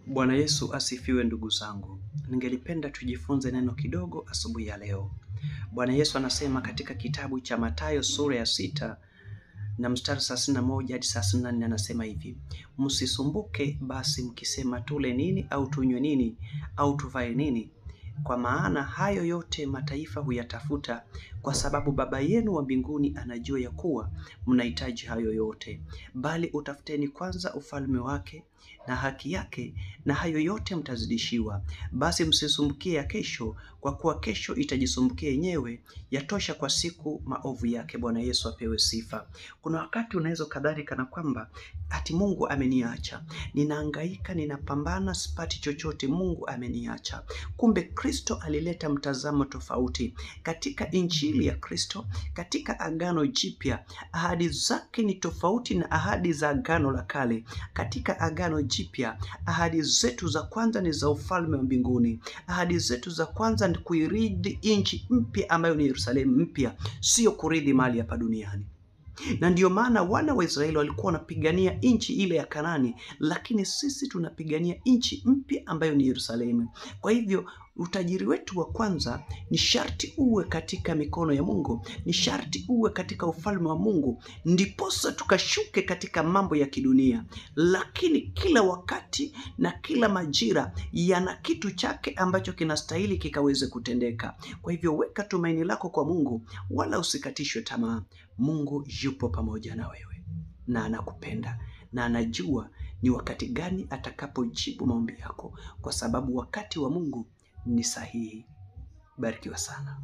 Bwana Yesu asifiwe ndugu zangu. Ningelipenda tujifunze neno kidogo asubuhi ya leo. Bwana Yesu anasema katika kitabu cha Mathayo sura ya 6 na mstari 31 hadi 34, anasema hivi: msisumbuke basi mkisema tule nini au tunywe nini au tuvae nini, kwa maana hayo yote mataifa huyatafuta, kwa sababu Baba yenu wa mbinguni anajua ya kuwa mnahitaji hayo yote. Bali utafuteni kwanza ufalme wake na haki yake, na hayo yote mtazidishiwa. Basi msisumbukie ya kesho, kwa kuwa kesho itajisumbukia yenyewe, yatosha kwa siku maovu yake. Bwana Yesu apewe sifa. Kuna wakati unaweza kadhani kana kwamba ati Mungu ameniacha, ninahangaika, ninapambana, sipati chochote, Mungu ameniacha. Kumbe Kristo alileta mtazamo tofauti. Katika injili ya Kristo, katika agano jipya, ahadi zake ni tofauti na ahadi za agano la kale. Katika agano jipya, ahadi zetu za kwanza ni za ufalme wa mbinguni. Ahadi zetu za kwanza ni kuirithi nchi mpya ambayo ni Yerusalemu mpya, sio kurithi mali hapa duniani. Na ndiyo maana wana wa Israeli walikuwa wanapigania nchi ile ya Kanaani, lakini sisi tunapigania nchi mpya ambayo ni Yerusalemu. Kwa hivyo utajiri wetu wa kwanza ni sharti uwe katika mikono ya Mungu, ni sharti uwe katika ufalme wa Mungu, ndiposa tukashuke katika mambo ya kidunia. Lakini kila wakati na kila majira yana kitu chake ambacho kinastahili kikaweze kutendeka. Kwa hivyo weka tumaini lako kwa Mungu, wala usikatishwe tamaa. Mungu yupo pamoja na wewe na anakupenda na anajua ni wakati gani atakapojibu maombi yako, kwa sababu wakati wa Mungu ni sahihi. Barikiwa sana.